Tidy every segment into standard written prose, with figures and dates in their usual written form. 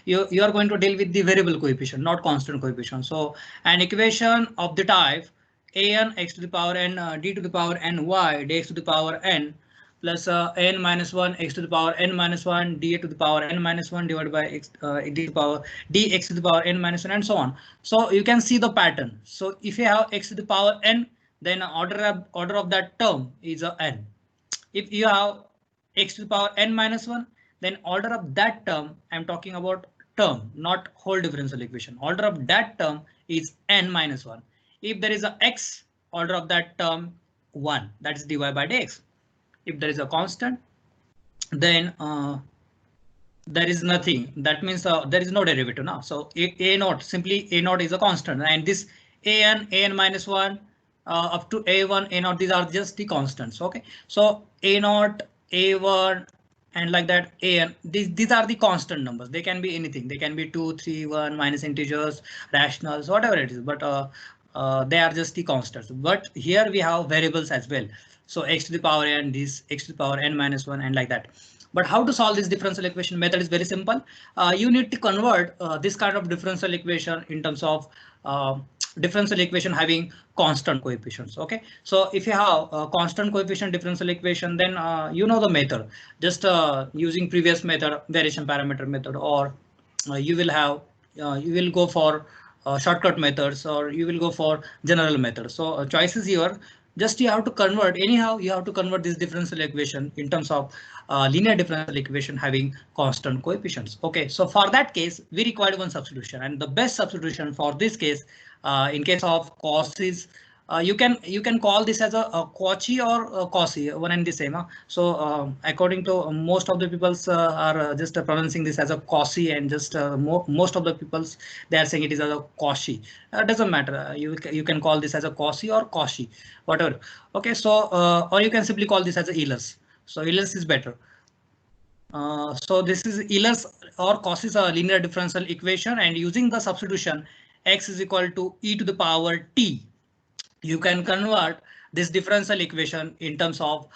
You are going to deal with the variable coefficient, not constant coefficient. So an equation of the type an x to the power n d to the power n y dx to the power n plus n minus 1 x to the power n minus 1 dA to the power n minus 1 divided by x d to the power dx to the power n minus 1 and so on. So you can see the pattern. So if you have x to the power n, then order of that term is a n. If you have x to the power n minus 1, then order of that term, I'm talking about term, not whole differential equation. Order of that term is n minus 1. If there is a x, order of that term 1, that is dy by dx. If there is a constant, then there is nothing. That means there is no derivative now. So a naught, simply a naught is a constant, and this an minus 1 up to a1 a naught, these are just the constants. Okay, so a naught, a1 and like that an, these are the constant numbers. They can be anything. They can be 2 3 1 minus integers, rationals, whatever it is, but they are just the constants. But here we have variables as well. So x to the power n, this x to the power n minus 1 and like that. But how to solve this differential equation? Method is very simple. You need to convert this kind of differential equation in terms of differential equation having constant coefficients. Okay, so if you have a constant coefficient differential equation, then you know the method. Just using previous method, variation parameter method, or you will go for shortcut methods, or you will go for general methods. So choice is here. Just you have to convert, anyhow you have to convert this differential equation in terms of linear differential equation having constant coefficients. Okay, so for that case we require one substitution, and the best substitution for this case, in case of cos is you can call this as a Cauchy or a Cauchy, one and the same. So according to most of the peoples are just pronouncing this as a Cauchy, and just most of the peoples they are saying it is as a Cauchy. Doesn't matter. You can call this as a Cauchy or Cauchy, whatever. Okay, so or you can simply call this as a Ehlers. So Ehlers is better. So this is Ehlers or Cauchy's linear differential equation, and using the substitution x is equal to e to the power t, you can convert this differential equation in terms of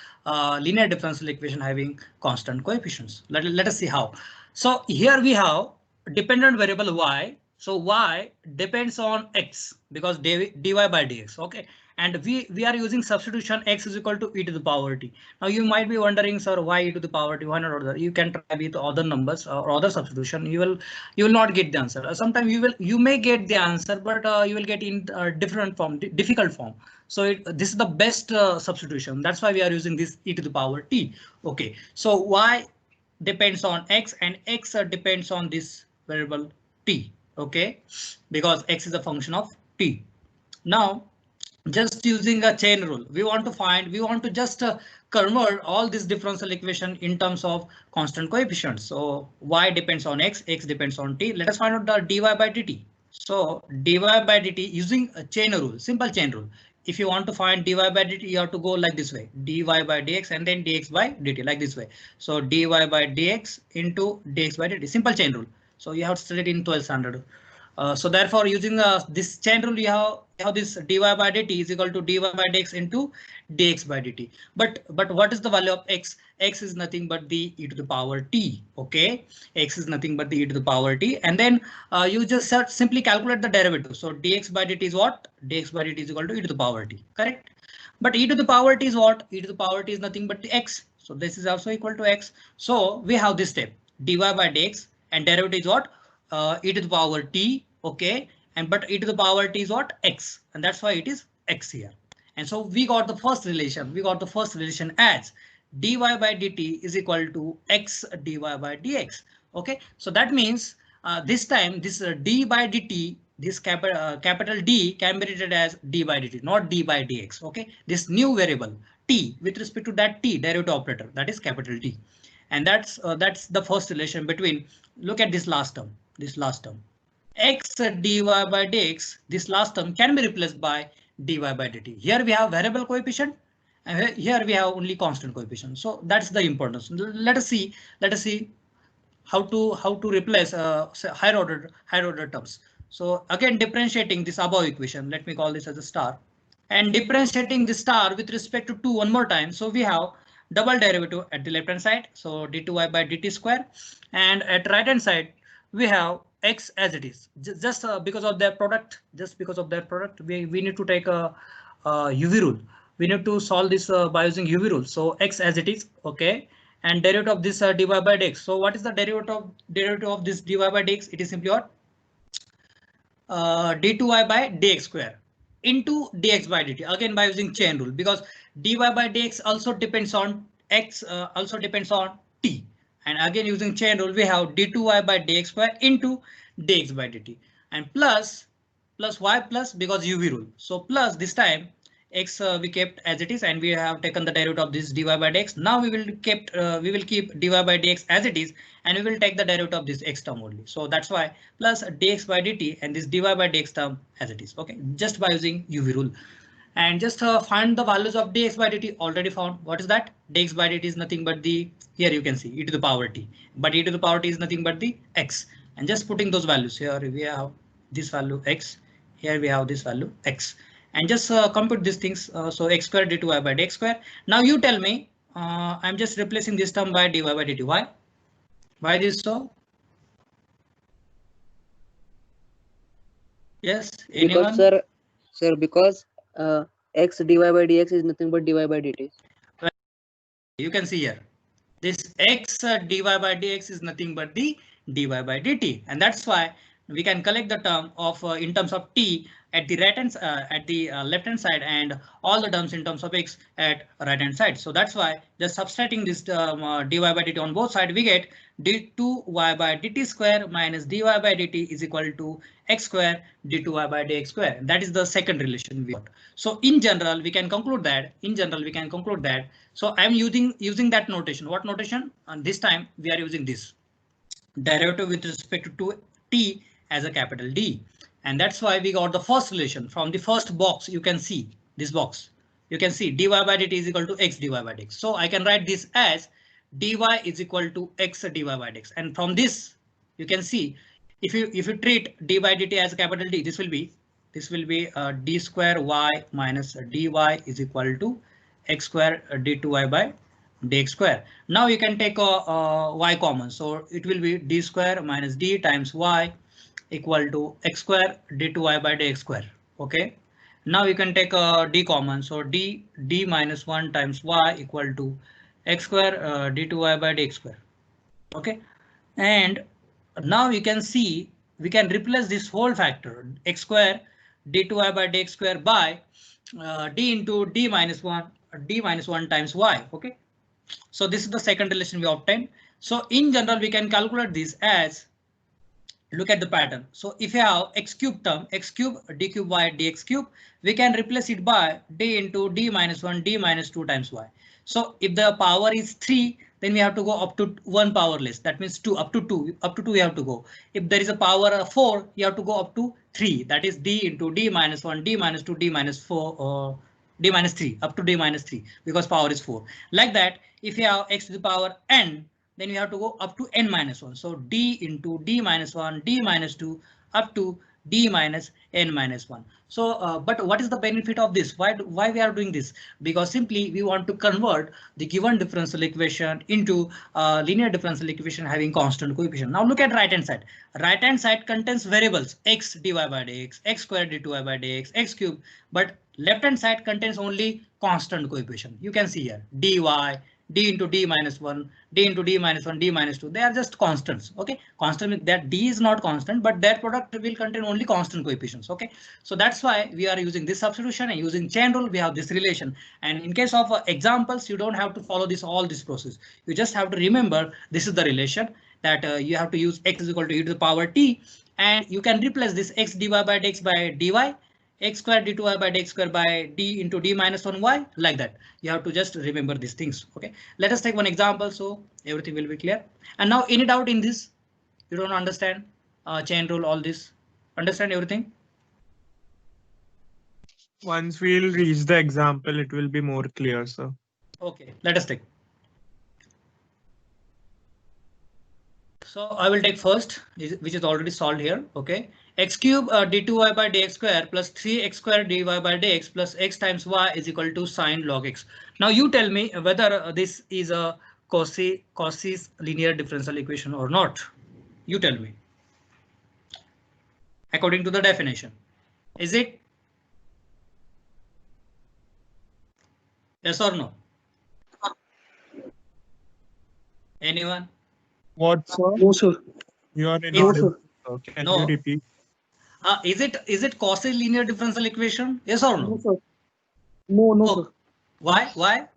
linear differential equation having constant coefficients. Let us see how. So here we have dependent variable y. So y depends on x because dy by dx. Okay, and we are using substitution x is equal to e to the power t. Now you might be wondering, sir, why e to the power t? Why not other? You can try with other numbers or other substitution. You will not get the answer. Sometimes you may get the answer, but you will get in different form, difficult form. So this is the best substitution. That's why we are using this e to the power t. Okay, so y depends on x, and x depends on this variable t. Okay, because x is a function of t. Now just using a chain rule, we want to just convert all this differential equation in terms of constant coefficients. So y depends on x, x depends on t. Let us find out the dy by dt. So dy by dt using a chain rule, simple chain rule. If you want to find dy by dt, you have to go like this way, dy by dx and then dx by dt, like this way. So dy by dx into dx by dt, simple chain rule. So you have studied in 12th standard. So therefore, using this chain rule, you have this dy by dt is equal to dy by dx into dx by dt. But what is the value of x? X is nothing but the e to the power t. Okay, x is nothing but the e to the power t, and then you just simply calculate the derivative. So dx by dt is what? Dx by dt is equal to e to the power t. Correct. But e to the power t is what? E to the power t is nothing but the x. So this is also equal to x. So we have this step, dy by dx, and derivative is what? E to the power t. Okay, and but e to the power t is what? X, and that's why it is x here. And so we got the first relation. We got the first relation as dy by dt is equal to x dy by dx. Okay, so that means this time this d by dt, this capital D can be written as d by dt, not d by dx. Okay, this new variable t with respect to that t derivative operator, that is capital T, and that's the first relation between. Look at this last term. This last term, x dy by dx, this last term can be replaced by dy by dt. Here we have variable coefficient, and here we have only constant coefficient. So that's the importance. Let us see how to replace higher order terms. So again, differentiating this above equation, let me call this as a star, and differentiating the star with respect to 2 one more time. So we have double derivative at the left hand side, so d2y by dt square, and at right hand side we have x as it is. Just because of their product, we need to take a UV rule. We need to solve this by using UV rule. So x as it is, okay, and derivative of this dy by dx. So what is the derivative of this dy by dx? It is simply what? D2y by dx square into dx by dt, again by using chain rule, because dy by dx also depends on x, also depends on t, and again using chain rule we have d2y by dx square into dx by dt, and plus y plus, because UV rule. So plus this time x we kept as it is, and we have taken the derivative of this dy by dx. Now we will keep dy by dx as it is, and we will take the derivative of this x term only. So that's why plus dx by dt and this dy by dx term as it is. Okay, just by using UV rule. And just find the values of dx by dt, already found. What is that? Dx by dt is nothing but the, here you can see e to the power t, but e to the power t is nothing but the x, and just putting those values here, we have this value x, here we have this value x, and just compute these things. So x square d2y by dx square. Now you tell me, I'm just replacing this term by dy by dt. Why this so? Yes, anyone? Because sir, because x dy by dx is nothing but dy by dt. You can see here, this x dy by dx is nothing but the dy by dt, and that's why we can collect the term of in terms of t at the left hand side, and all the terms in terms of x at right hand side. So that's why just subtracting this term dy by dt on both sides, we get d2y by dt square minus dy by dt is equal to x square d2y by dx square. That is the second relation we got. So in general we can conclude that, so I'm using that notation. What notation? And this time we are using this derivative with respect to t as a capital D. And that's why we got the first relation from the first box. You can see this box. You can see dy by dt is equal to x dy by dx. So I can write this as dy is equal to x dy by dx. And from this you can see, if you treat d by dt as a capital D, this will be d square y minus dy is equal to x square d2y by dx square. Now you can take a y common, so it will be d square minus d times y equal to x square d2y by dx square. Okay. Now you can take a d common, so d minus 1 times y equal to x square d2y by dx square. Okay. And now you can see we can replace this whole factor x square d2y by dx square by d into d minus 1 times y. Okay. So this is the second relation we obtained. So in general, we can calculate this as, look at the pattern. So if you have x cube term, x cube d cube y dx cube, we can replace it by d into d minus 1 d minus 2 times y. So if the power is 3, then we have to go up to 1 power less. That means 2, up to 2 we have to go. If there is a power of 4, you have to go up to 3. That is d into d minus 1 d minus 2 d minus 4 d minus 3, up to d minus 3, because power is 4. Like that, if you have x to the power n, then you have to go up to n minus 1. So d into d minus 1 d minus 2 up to d minus n minus 1. So but what is the benefit of this? Why we are doing this? Because simply we want to convert the given differential equation into linear differential equation having constant coefficient. Now look at right hand side. Right hand side contains variables x dy by dx, x squared d2y by dx, x cube, but left hand side contains only constant coefficient. You can see here dy, d into d minus 1, d into d minus 1, d minus 2. They are just constants. Okay, constant means that d is not constant, but their product will contain only constant coefficients. Okay, so that's why we are using this substitution, and using chain rule we have this relation. And in case of examples, you don't have to follow all this process. You just have to remember this is the relation that you have to use x is equal to e to the power t, and you can replace this x dy by dx by dy, x square d2y by dx square by d into d minus 1y, like that. You have to just remember these things. Okay, let us take one example so everything will be clear. And now any doubt in this? You don't understand chain rule, all this? Understand everything? Once we'll reach the example, it will be more clear, sir. Okay, let us take. So I will take first, which is already solved here. Okay, x cube d2y by dx square plus 3x square dy by dx plus x times y is equal to sine log x. Now you tell me whether this is a Cauchy's linear differential equation or not. You tell me. according to the definition. Is it? Yes or no? Anyone? What, sir? No, sir. You are No, inaudible. Sir. Can No. you repeat? Is it Cauchy linear differential equation? Yes or no? No, sir. No, no, Oh, sir. why?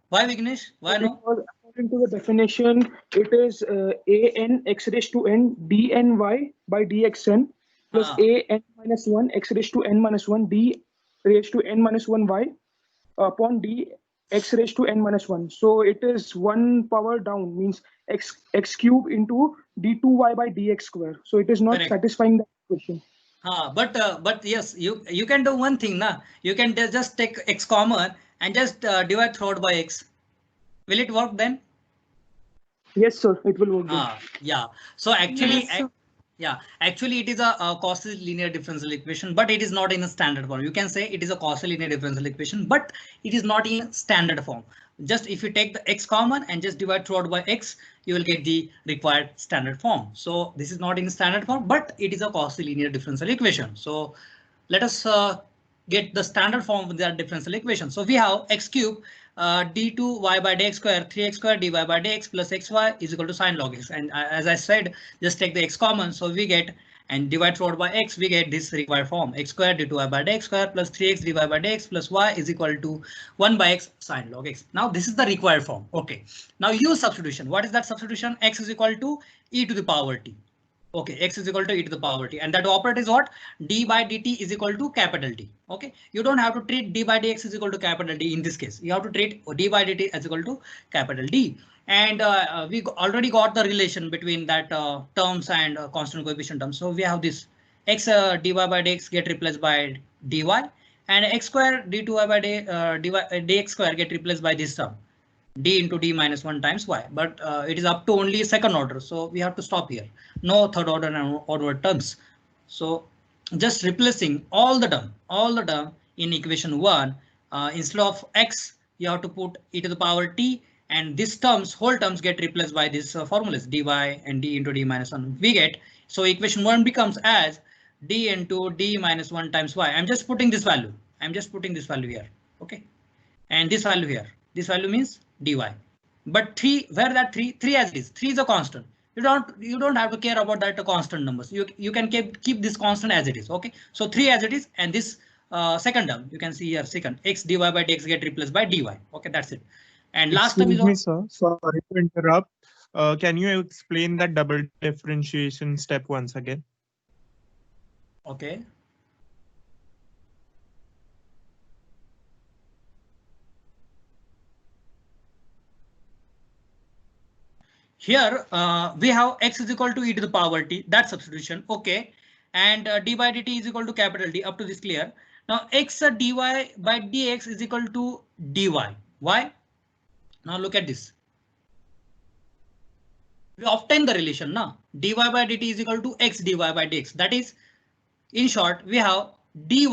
Why, Vignesh? Why no? Because according to the definition, it is a n x raised to n d n y by dxn plus Ah. a n minus 1 x raised to n minus 1 d raised to n minus 1 y upon d x raised to n minus 1. So it is 1 power down, means x cube into d2y by dx square. So it is not Correct. satisfying the equation. But yes, you can do one thing, na. You can just take x common and just divide throughout by x. Will it work then? Yes, sir, it will work. then. Yeah. So actually, Yes, sir. actually it is a Cauchy linear differential equation, but it is not in a standard form. You can say it is a Cauchy linear differential equation, but it is not in standard form. Just if you take the x common and just divide throughout by x, you will get the required standard form. So this is not in standard form, but it is a Cauchy linear differential equation. So let us get the standard form of that differential equation. So we have x cube d2y by dx square 3x square dy by dx plus xy is equal to sine log x. And as I said, just take the x common. So we get and divide throughout by x, we get this required form x square d2y by dx square plus 3x dy by dx plus y is equal to 1 by x sine log x. Now this is the required form. OK, now use substitution. What is that substitution? X is equal to e to the power t. Okay, x is equal to e to the power t, and that operator is what? D by dt is equal to capital T. Okay, you don't have to treat d by dx is equal to capital D in this case. You have to treat d by dt as equal to capital D. And we already got the relation between that terms and constant coefficient terms. So we have this x dy by dx get replaced by dy, and x square d2y by dx square get replaced by this term d into d minus 1 times y, but it is up to only second order, so we have to stop here. No third order and order terms. So just replacing all the term in equation 1, instead of x you have to put e to the power t, and these terms, whole terms, get replaced by this formulas dy and d into d minus 1 we get. So equation 1 becomes as d into d minus 1 times y. I'm just putting this value. Here. Okay, and this value here. This value means dy. But 3, where that 3 as it is. 3 is a constant. You don't have to care about that constant numbers. You can keep this constant as it is. Okay, so 3 as it is, and this second term you can see here, second x dy by dx get replaced by dy. Okay, that's it. And last term is Excuse me, sir. Sorry to interrupt. Can you explain that double differentiation step once again? okay. Here we have x is equal to e to the power t, that substitution. Okay, and d by dt is equal to capital D. Up to this clear. Now x dy by dx is equal to dy. Why? Now look at this. We obtain the relation now. Dy by dt is equal to x dy by dx. That is, in short, we have dy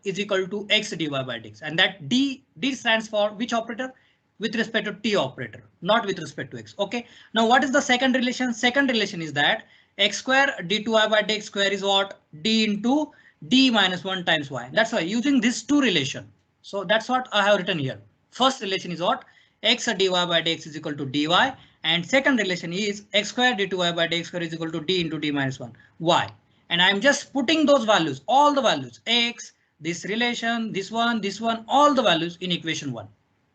is equal to x dy by dx, and that d stands for which operator? With respect to t operator, not with respect to x. Okay, now what is the second relation? Second relation is that x square d2y by dx square is what? D into d minus 1 times y. That's why using this two relation. So that's what I have written here. First relation is what? X dy by dx is equal to dy, and second relation is x square d2y by dx square is equal to d into d minus 1 y. And I'm just putting those values, all the values, x, this relation, this one, all the values in equation 1.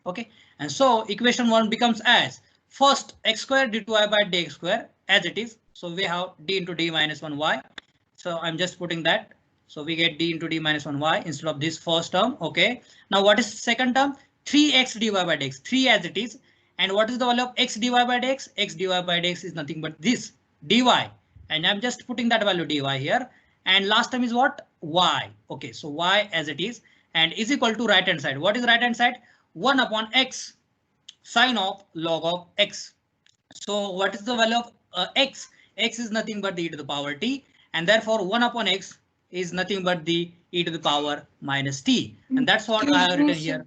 Okay, and so equation 1 becomes as first x square d2y by dx square as it is. So we have d into d minus 1 y. So I'm just putting that. So we get d into d minus 1 y instead of this first term. Okay, now what is second term? 3x dy by dx, 3 as it is. And what is the value of x dy by dx? X dy by dx is nothing but this dy. And I'm just putting that value dy here. And last term is what? Y. Okay, so y as it is, and is equal to right hand side. What is right hand side? 1 upon x sine of log of x. So what is the value of x? X is nothing but the e to the power t, and therefore 1 upon x is nothing but the e to the power minus t. And that's what I have written here.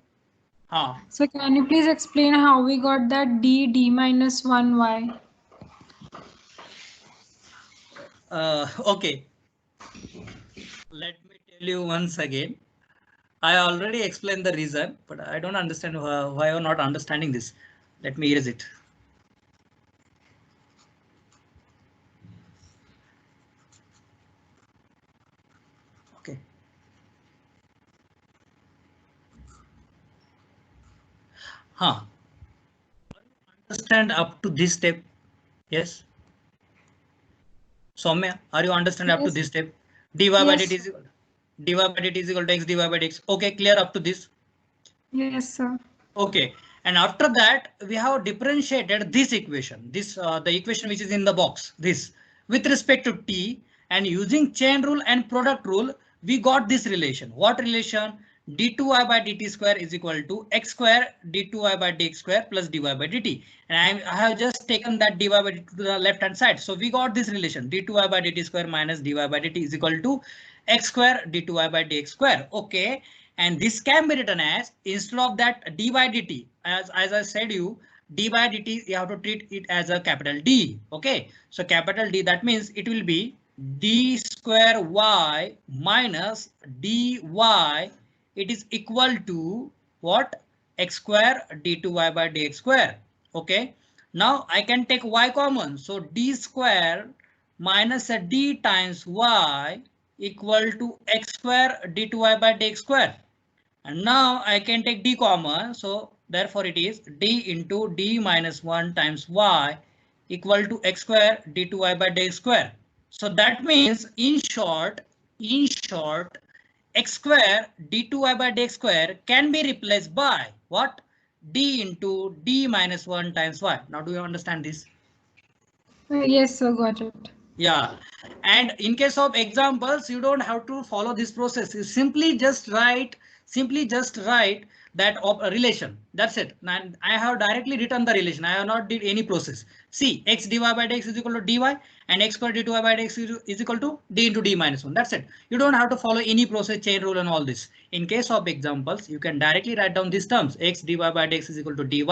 So can you please explain how we got that d minus 1y? Okay. Let me tell you once again. I already explained the reason, but I don't understand why you're not understanding this. Let me erase it. Okay. Understand up to this step? Yes. Soumya, are you understand up to Yes. this step? dy by Yes. dt is equal to x dy by dx. Okay, clear up to this? Yes, sir. Okay, and after that we have differentiated this equation, this the equation which is in the box, this with respect to t, and using chain rule and product rule we got this relation. What relation? d2y by dt square is equal to x square d2y by dx square plus dy by dt, and I have just taken that dy by dt to the left hand side, so we got this relation d2y by dt square minus dy by dt is equal to x square d2y by dx square. Okay, and this can be written as, instead of that d by dt, as I said you, d by dt you have to treat it as a capital D. Okay, so capital D, that means it will be d square y minus dy, it is equal to what? X square d2y by dx square. Okay, now I can take y common, so d square minus a d times y equal to x square d2y by dx square. And now I can take d common, so therefore it is d into d minus 1 times y equal to x square d2y by dx square. So that means in short, x square d2y by dx square can be replaced by what? D into d minus 1 times y. Now do you understand this? Yes, sir, got it. Yeah, and in case of examples, you don't have to follow this process. You simply just write that of a relation. That's it. And I have directly written the relation. I have not did any process. See, x dy by dx is equal to dy, and x square d2y by dx is equal to d into d minus 1. That's it. You don't have to follow any process, chain rule and all this. In case of examples, you can directly write down these terms. X dy by dx is equal to dy,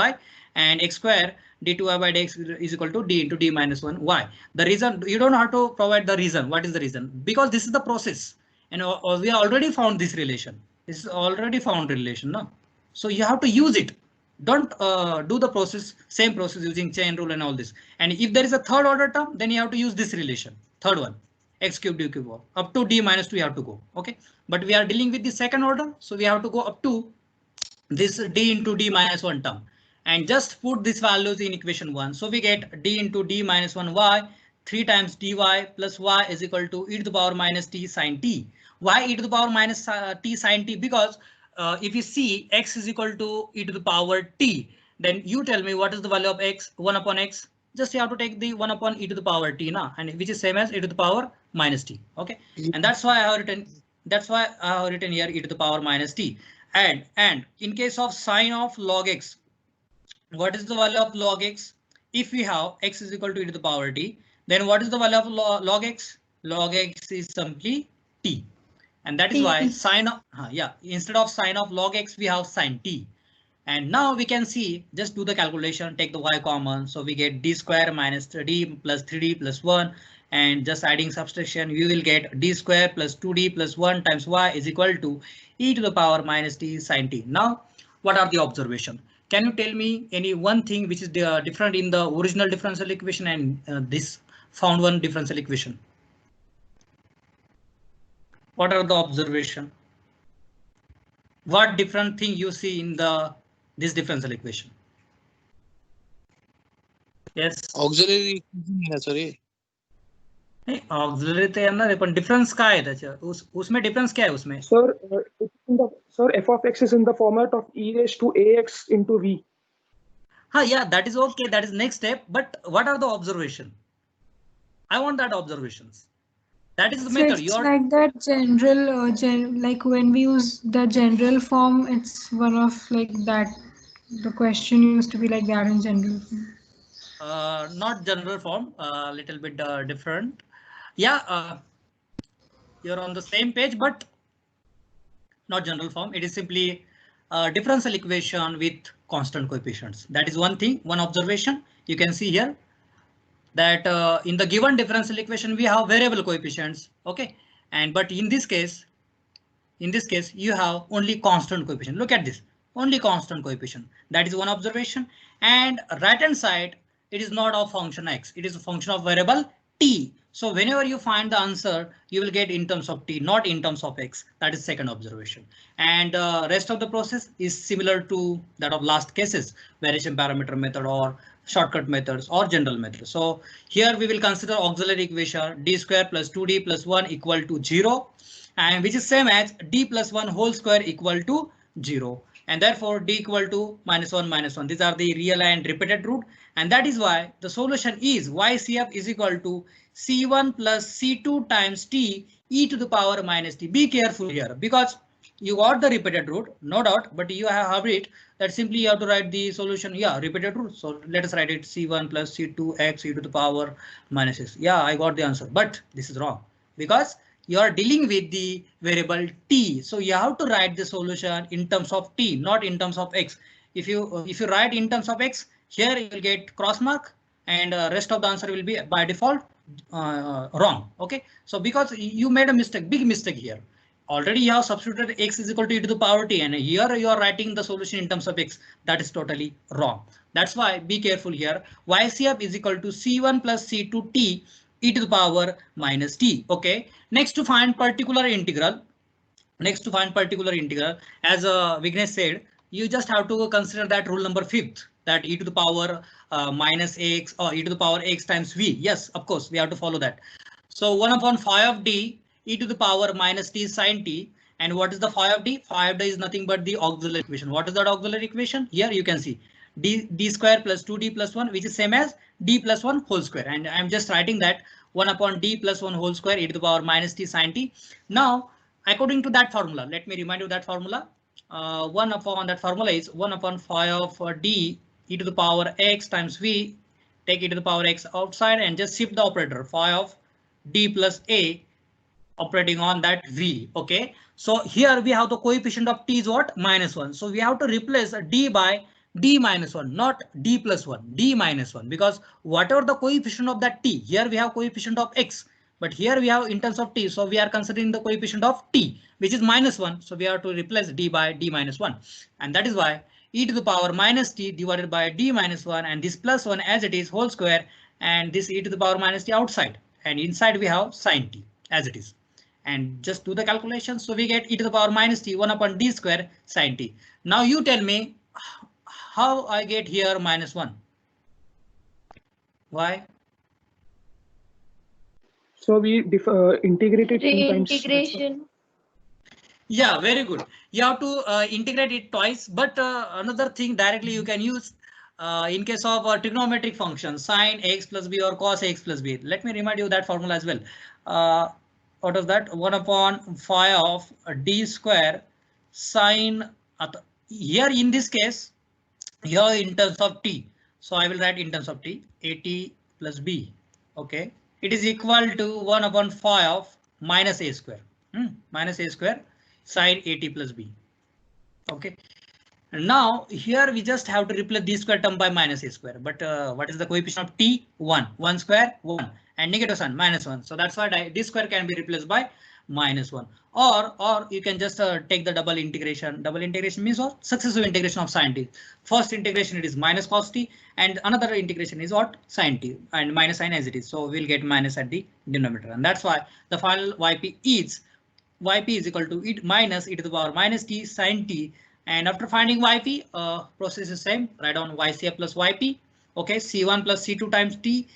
and x square d2y by dx is equal to d into d minus 1 y. The reason, you don't have to provide the reason. What is the reason? Because this is the process, and we already found this relation. This is already found relation, no? So you have to use it. Don't do the process, same process using chain rule and all this. And if there is a third order term, then you have to use this relation. Third one, x cube d cube up to d minus 2 you have to go. Okay, but we are dealing with the second order, so we have to go up to this d into d minus 1 term, and just put these values in equation 1. So we get d into d minus 1 y, 3 times dy plus y is equal to e to the power minus t sine t. Why e to the power minus t sine t? Because if you see x is equal to e to the power t, then you tell me what is the value of x, 1 upon x. Just you have to take the 1 upon e to the power t, na, and which is same as e to the power minus t. Okay, and that's why I have written here e to the power minus t. And in case of sine of log x, what is the value of log x? If we have x is equal to e to the power t, then what is the value of log x? Log x is simply t. And that is why sine of, instead of sine of log x, we have sine t. And now we can see, just do the calculation, take the y common. So we get d square minus 3d plus 3d plus 1. And just adding subtraction, we will get d square plus 2d plus 1 times y is equal to e to the power minus t sine t. Now, what are the observations? Can you tell me any one thing which is different in the original differential equation and this found one differential equation? What are the observation? What different thing you see in this differential equation? Yes. Auxiliary, sorry. Auxiliary तो है ना, लेकिन difference क्या है त्याच्या उसमें difference क्या है उसमें? Sir, f of x is in the format of e raised to ax into v. Yeah, that is okay. That is next step. But what are the observation? I want that observations. That is the method. It's like that general, like when we use the general form, it's one of like that. The question used to be like that in general form. Not general form, a little bit different. Yeah, you're on the same page, but not general form. It is simply a differential equation with constant coefficients. That is one thing, one observation. You can see here that in the given differential equation, we have variable coefficients. Okay, And but in this case you have only constant coefficient. Look at this, only constant coefficient. That is one observation. And right hand side, it is not of function x, it is a function of variable t. So whenever you find the answer, you will get in terms of t, not in terms of x. That is second observation. And rest of the process is similar to that of last cases, variation parameter method or shortcut methods or general methods. So here we will consider auxiliary equation d square plus 2d plus 1 equal to 0, and which is same as d plus 1 whole square equal to 0. And therefore d equal to -1 -1. These are the real and repeated root. And that is why the solution is YCF is equal to C1 plus C2 times T e to the power minus T. Be careful here because you got the repeated root, no doubt, but you have it that simply you have to write the solution. Yeah, repeated root. So let us write it C1 plus C2 x e to the power minus x. Yeah, I got the answer, but this is wrong because you are dealing with the variable t. So you have to write the solution in terms of t, not in terms of x. If you write in terms of x, here you will get cross mark and rest of the answer will be by default wrong. OK, so because you made a mistake, big mistake here. Already you have substituted x is equal to e to the power t, and here you are writing the solution in terms of x. That is totally wrong. That's why be careful here. YCF is equal to C1 plus C2 t e to the power minus t. OK, next to find particular integral. As Vignesh said, you just have to consider that rule number 5th, that e to the power minus x or e to the power x times v. Yes, of course, we have to follow that. So 1 upon phi of d e to the power minus t sine t. And what is the phi of d? Phi of d is nothing but the auxiliary equation. What is that auxiliary equation? Here you can see d square plus 2d plus 1, which is same as d plus 1 whole square. And I'm just writing that 1 upon d plus 1 whole square e to the power minus t sine t. Now, according to that formula, let me remind you that formula. 1 upon that formula is 1 upon phi of d e to the power x times v. Take e to the power x outside and just shift the operator phi of d plus a operating on that v. OK, so here we have the coefficient of t is what? -1. So we have to replace d by d minus 1, not d plus 1, d minus 1, because whatever the coefficient of that t, here we have coefficient of x, but here we have in terms of t, so we are considering the coefficient of t, which is -1. So we have to replace d by d minus 1, and that is why e to the power minus t divided by d minus 1, and this plus 1 as it is whole square, and this e to the power minus t outside, and inside we have sine t as it is. And just do the calculation. So we get e to the power minus t 1 upon d square sine t. Now you tell me how I get here -1. Why? So we integrated 2 times. Integration. Yeah, very good. You have to integrate it twice, but another thing directly you can use in case of a trigonometric function, sine x plus b or cos x plus b. Let me remind you that formula as well. What is that? 1 upon phi of d square sine. Here in this case, here in terms of t. So I will write in terms of t, at plus b. OK, it is equal to 1 upon phi of minus a square. Minus a square sine at plus b. OK. Now here we just have to replace this square term by minus a square. But what is the coefficient of t? 1. 1 square 1. And negative sign -1. So that's why this square can be replaced by -1. Or you can just take the double integration. Double integration means what? Successive integration of sine t. First integration it is minus cos t, and another integration is what? Sine t, and minus sign as it is. So we'll get minus at the denominator, and that's why the final yp is equal to minus e to the power minus t sine t. And after finding yp, process is same. Write down ycf plus yp. OK, c1 plus c2 times t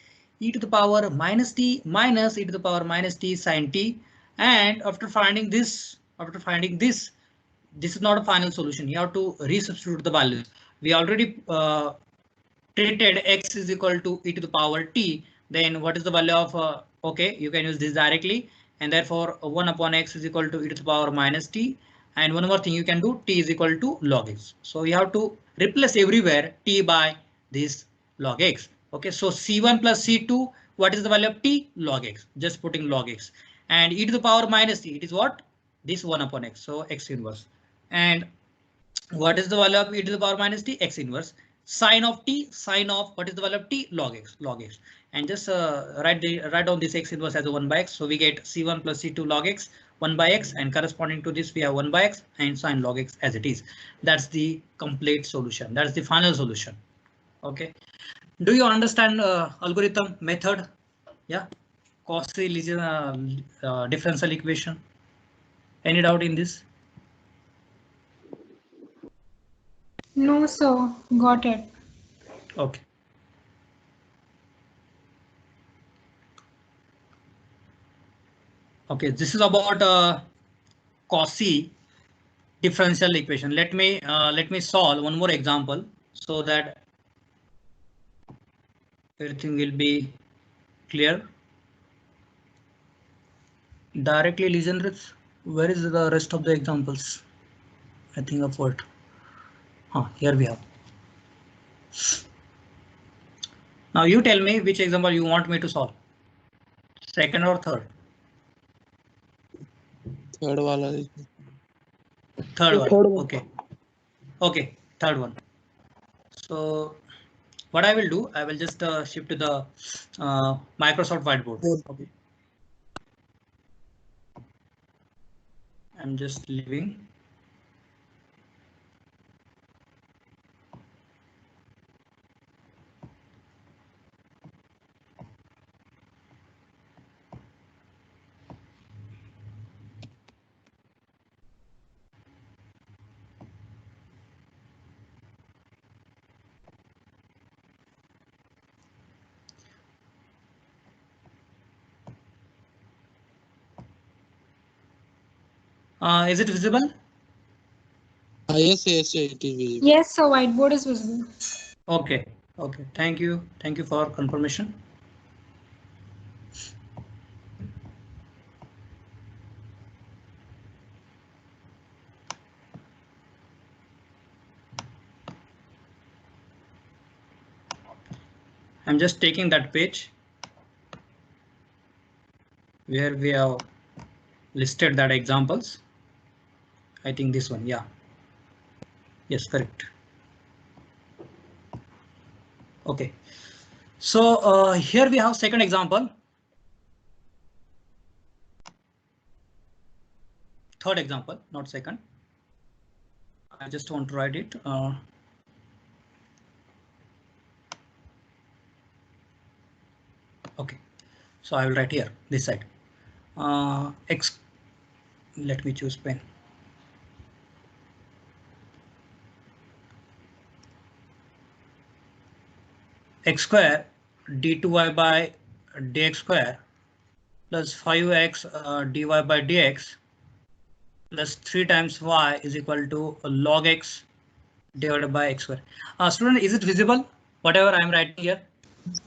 e to the power minus t minus e to the power minus t sine t. And after finding this, this is not a final solution. You have to resubstitute the values. We already treated x is equal to e to the power t. Then what is the value of OK, you can use this directly, and therefore 1 upon x is equal to e to the power minus t. And one more thing you can do, t is equal to log x. So you have to replace everywhere t by this log x. OK, so c1 plus c2, what is the value of t? Log x. Just putting log x. And e to the power minus t, it is what? This 1 upon x, so x inverse. And what is the value of e to the power minus t? X inverse. Sine of t, sine of what is the value of t? Log x, log x. and just write down this x inverse as a 1 by x. So we get c1 plus c2 log x 1 by x, and corresponding to this we have 1 by x and sine log x as it is. That's the complete solution. That's the final solution. Okay. Do you understand algorithm method? Yeah. Cauchy differential equation. Any doubt in this? No, sir. Got it. Okay. Okay, this is about Cauchy differential equation. Let me solve one more example so that everything will be clear. Directly listen, where is the rest of the examples? I think of what? Here we have. Now you tell me which example you want me to solve. Second or third? Third wala. Third one. Third one. Okay. Okay, third one. So what I will do, I will just shift to the Microsoft Whiteboard. Okay. I'm just leaving. Is it visible? Yes, it is visible. Yes, sir. Whiteboard is visible. Okay. Okay. Thank you. Thank you for confirmation. I'm just taking that page where we have listed that examples. I think this one, yeah. Yes, correct. Okay. So here we have second example. Third example, not second. I just want to write it. Okay, so I will write here this side. X. Let me choose pen. X square d2y by dx square plus 5x dy by dx plus 3 times y is equal to log x divided by x square. Student, is it visible? Whatever I am writing here.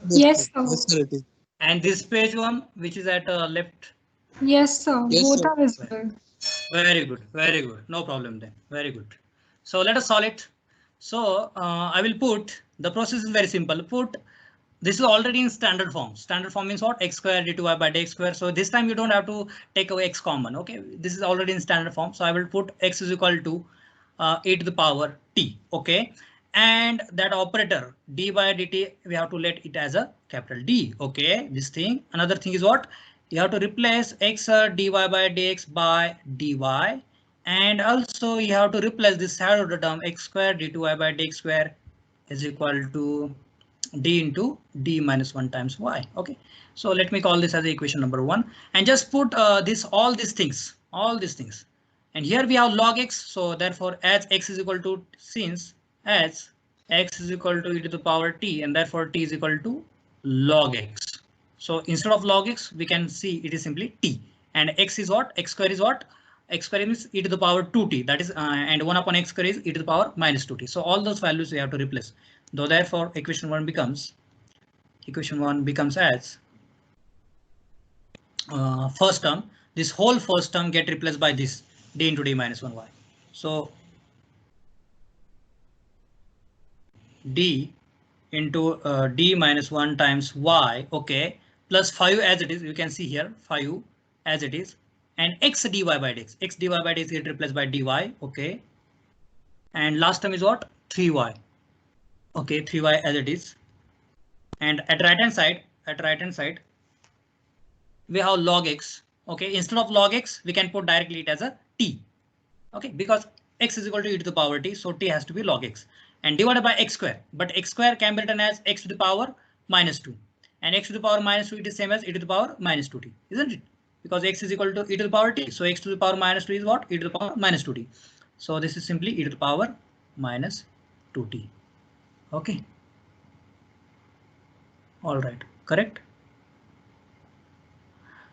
Yes, sir. Yes, sir, it is. And this page one, which is at left. Yes, sir. Yes, Both sir. are visible. Very good. Very good. No problem then. Very good. So let us solve it. So I will put, the process is very simple. Put, this is already in standard form. Standard form means what? X square d2y by dx square. So this time you don't have to take away x common. Okay, this is already in standard form. So I will put x is equal to a to the power t. Okay, and that operator d by dt, we have to let it as a capital D. Okay, this thing. Another thing is what? You have to replace x dy by dx by dy, and also you have to replace this side of the term x square d2y by dx square is equal to d into d minus 1 times y. Okay, so let me call this as equation number 1 and just put all these things, and here we have log x. So therefore, as x is equal to, since as x is equal to e to the power t, and therefore t is equal to log x. So instead of log x, we can see it is simply t, and x is what? X square is what? X square is e to the power 2t, that is, and 1 upon x square is e to the power minus 2t. So all those values we have to replace. Though therefore equation 1 becomes as first term. This whole first term get replaced by this d into d minus 1y. So d into d minus 1 times y. Okay, plus 5 as it is. You can see here 5 as it is, and x dy by dx. X dy by dx get replaced by dy. Okay, and last term is what? 3y. Okay, 3y as it is, and at right hand side at right hand side, we have log x. Okay, instead of log x, we can put directly it as a t. Okay, because x is equal to e to the power t, so t has to be log x and divided by x square. But x square can be written as x to the power minus 2, and x to the power minus 2 it is same as e to the power minus 2t, isn't it? Because x is equal to e to the power t, so x to the power minus 2 is what? E to the power minus 2t. So this is simply e to the power minus 2t. Okay. All right, correct.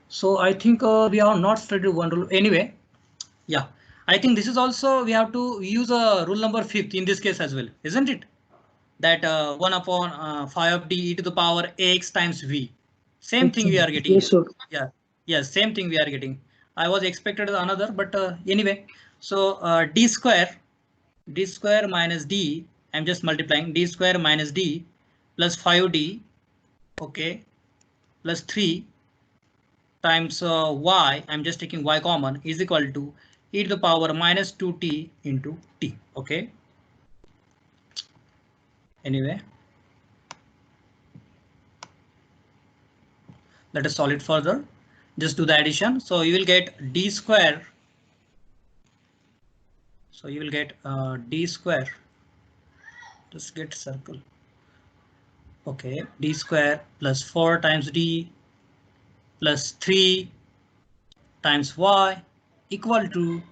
So I think we have not studied one rule anyway. Yeah, I think this is also we have to use a rule number 5th in this case as well, isn't it? That 1 upon phi of d e to the power ax times v. Same thing we are getting. Yes, sir. Yeah, yes, same thing we are getting. I was expected another, but anyway. So d square minus d. I'm just multiplying d square minus d plus 5d. Okay, plus 3 times y. I'm just taking y common is equal to e to the power minus 2t into t. Okay. Anyway, let us solve it further. Just do the addition. So you will get d square. So you will get d square. Just get circle. Okay, d square plus 4 times d plus 3 times y equal to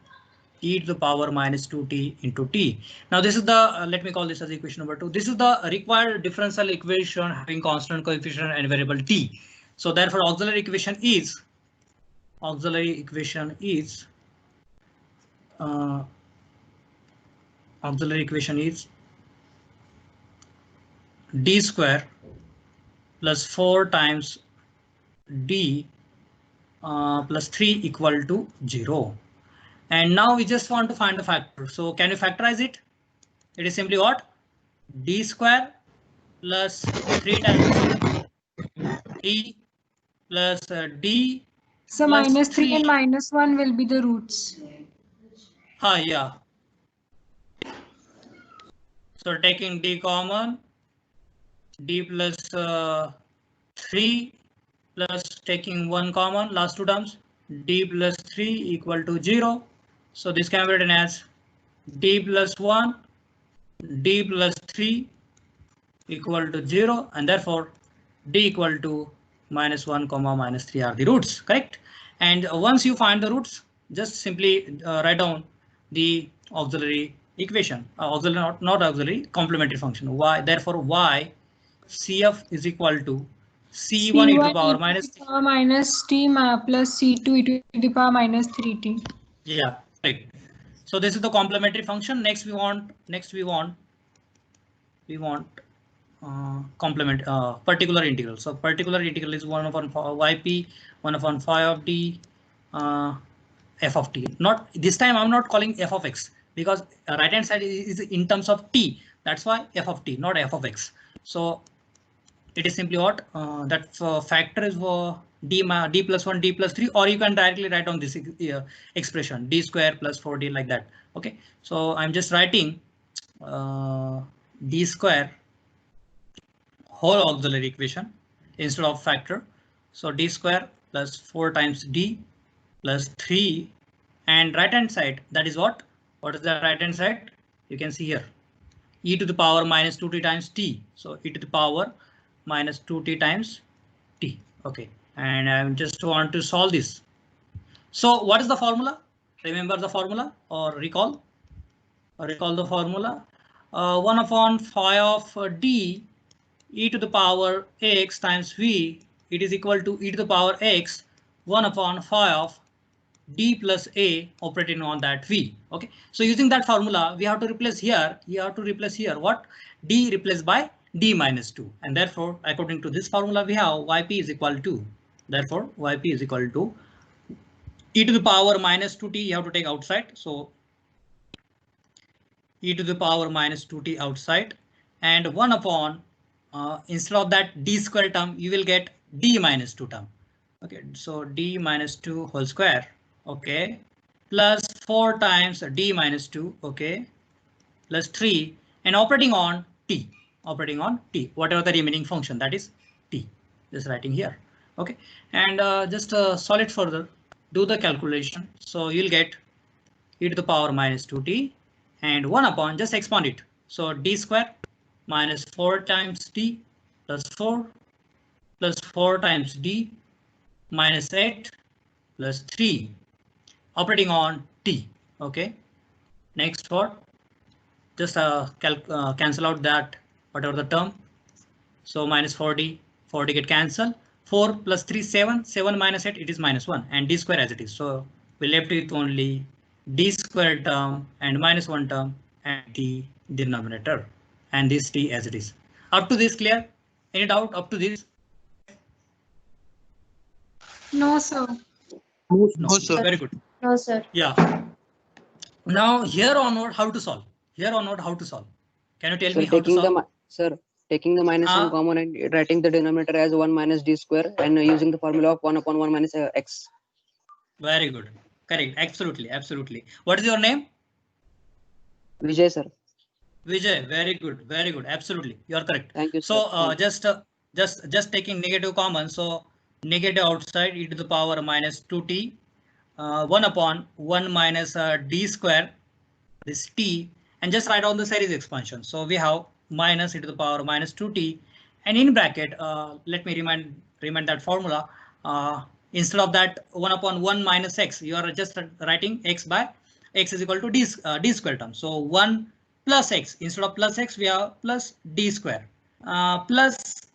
e to the power minus 2t into t. Now this is the, let me call this as equation number 2. This is the required differential equation having constant coefficient and variable t. So therefore auxiliary equation is d square plus 4 times d plus 3 equal to 0. And now we just want to find the factor. So can you factorize it? It is simply what? D square plus 3 times d plus d. So plus minus 3 3 and minus 1 will be the roots. Yeah. So taking d common, d plus 3 plus taking 1 common, last two terms, d plus 3 equal to 0. So this can be written as d plus 1, d plus 3 equal to 0, and therefore d equal to minus 1 comma minus 3 are the roots, correct? And once you find the roots, just simply write down the auxiliary equation, auxiliary not auxiliary, complementary function. Y, therefore y CF is equal to C1 e to the power minus t plus C2 e to the power minus 3t. Yeah, right. So this is the complementary function. Next we want complement particular integral. So particular integral is 1 upon yp 1 upon phi of d f of t. Not this time I'm not calling f of x because right hand side is in terms of t. That's why f of t, not f of x. So it is simply what that factor is d plus 1 d plus 3, or you can directly write on this expression d square plus 4d like that. Okay, so I'm just writing d square whole auxiliary equation instead of factor. So d square plus 4 times d plus 3, and right hand side, that is what is the right hand side? You can see here e to the power minus 2t times t. So e to the power minus 2t times t. Okay, and I just want to solve this. So what is the formula? Remember the formula or recall the formula. 1 upon phi of d e to the power x times v, it is equal to e to the power x 1 upon phi of d plus a operating on that v. Okay, so using that formula we have to replace here. You have to replace here what? D replaced by d minus 2, and therefore according to this formula we have yp is equal to, therefore yp is equal to e to the power minus 2t, you have to take outside. So e to the power minus 2t outside, and 1 upon instead of that d square term you will get d minus 2 term. Okay, so d minus 2 whole square. Okay, plus 4 times d minus 2. Okay, plus 3, and operating on t, whatever the remaining function, that is t, Just writing here. Okay, and just solve it further. Do the calculation. So you'll get e to the power minus 2t and 1 upon, just expand it. So d square minus 4 times d plus 4 plus 4 times d minus 8 plus 3 operating on t. Okay, next for just cancel out that whatever the term. So minus 40 get cancelled. 4 plus 3 7, 7 minus 8 it is minus 1 and d square as it is. So we left with only d square term and minus 1 term and the denominator and this t as it is. Up to this clear? Any doubt up to this? No, sir. No, sir. very good. No, sir. Yeah. Now here onward how to solve? Here onward how to solve? Can you tell So me how to taking solve? taking the minus 1 common and writing the denominator as 1 minus d square and using the formula of 1 upon 1 minus x. Very good. Correct. Absolutely. Absolutely. What is your name? Vijay, sir. Vijay. Very good. Very good. Absolutely. You are correct. Thank you, So sir. just taking negative common. So negative outside e to the power minus 2t 1 upon 1 minus d square, this t, and just write down the series expansion. So we have minus e to the power minus 2t, and in bracket, let me remind that formula. Instead of that 1 upon 1 minus x, you are just writing x by x is equal to d square term. So 1 plus x, instead of plus x, we have plus d square plus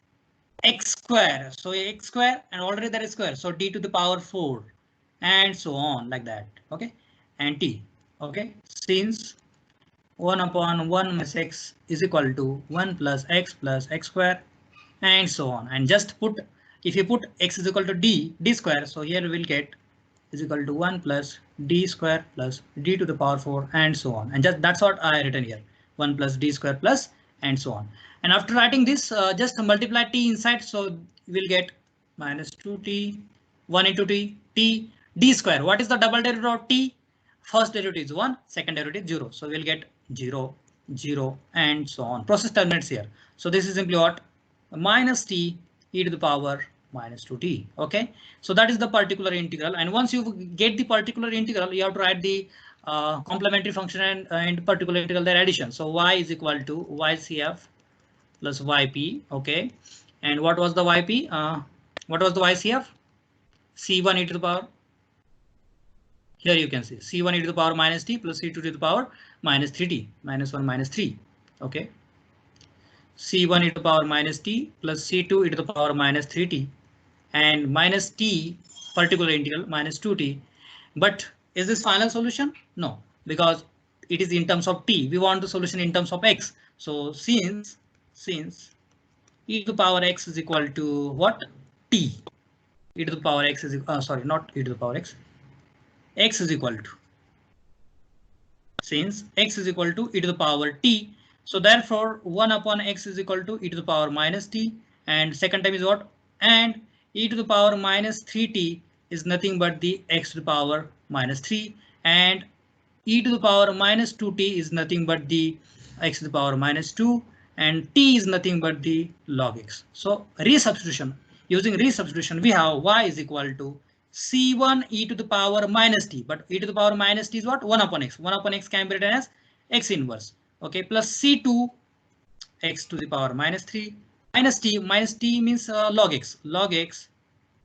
x square. So x square and already there is square. So d to the power 4 and so on like that. OK, and t. OK, since 1 upon 1 minus x is equal to 1 plus x square and so on. And just put, if you put x is equal to d square, so here we will get is equal to 1 plus d square plus d to the power 4 and so on. And just that's what I written here, 1 plus d square plus and so on. And after writing this, just multiply t inside, so we'll get minus 2t 1 into t d square. What is the double derivative of t? First derivative is 1, second derivative is 0. So we'll get 0 and so on. Process terminates here. So this is simply what? Minus t e to the power minus 2t. OK, so that is the particular integral. And once you get the particular integral, you have to write the complementary function and particular integral, their addition. So y is equal to ycf plus yp. OK, and what was the yp? What was the ycf? c1 e to the power. Here you can see c1 e to the power minus t plus c2 to the power minus 3t, minus 1 minus 3. OK, c1 e to the power minus t plus c2 e to the power minus 3t and minus t particular integral minus 2t. But is this final solution? No, because it is in terms of t. We want the solution in terms of x. So since e to the power x is equal to what? T. E to the power x is sorry, not e to the power x. X is equal to, since x is equal to e to the power t, so therefore 1 upon x is equal to e to the power minus t, and second time is what? And e to the power minus 3t is nothing but the x to the power minus 3, and e to the power minus 2t is nothing but the x to the power minus 2, and t is nothing but the log x. So resubstitution, using resubstitution, we have y is equal to c1 e to the power minus t, but e to the power minus t is what? 1 upon x. 1 upon x can be written as x inverse. OK, plus c2 x to the power minus 3 minus t means log x.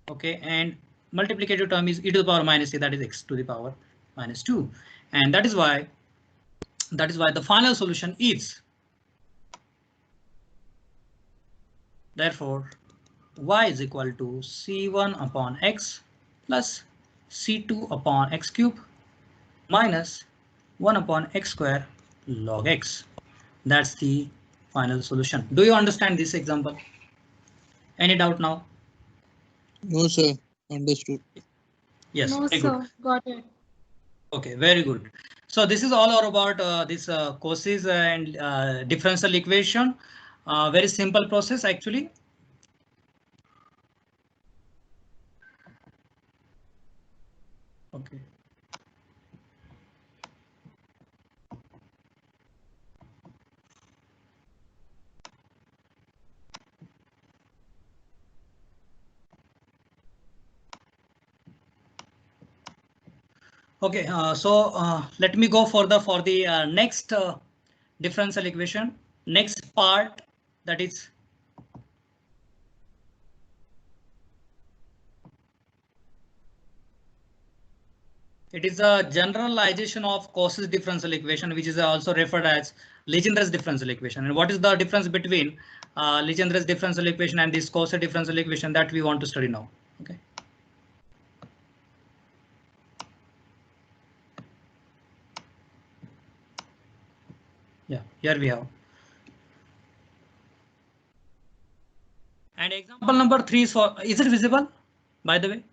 OK, and multiplicative term is e to the power minus t, that is x to the power minus 2, and that is why the final solution is, therefore y is equal to c1 upon x plus c2 upon x cube minus 1 upon x square log x. That's the final solution. Do you understand this example? Any doubt now? No, sir. Understood. Yes. No, very sir. good. Got it. OK, very good. So this is all about this Cauchy's and differential equation. Very simple process actually. OK. Okay, let me go for the next differential equation. Next part, that is it is a generalization of Cauchy's differential equation, which is also referred as Legendre's differential equation. And what is the difference between Legendre's differential equation and this Cauchy differential equation that we want to study now? Okay. Yeah, here we have. And example number 3 is for, is it visible, by the way?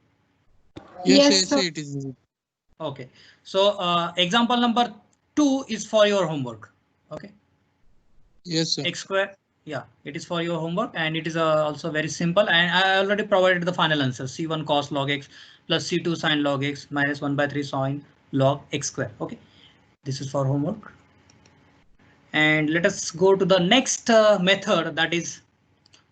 Yes, sir. it is. Okay, so example number 2 is for your homework. Okay. Yes, sir. X square. Yeah, it is for your homework, and it is also very simple. And I already provided the final answer: C1 cos log x plus C2 sin log x minus 1/3 sin log x square. Okay, this is for homework. And let us go to the next method, that is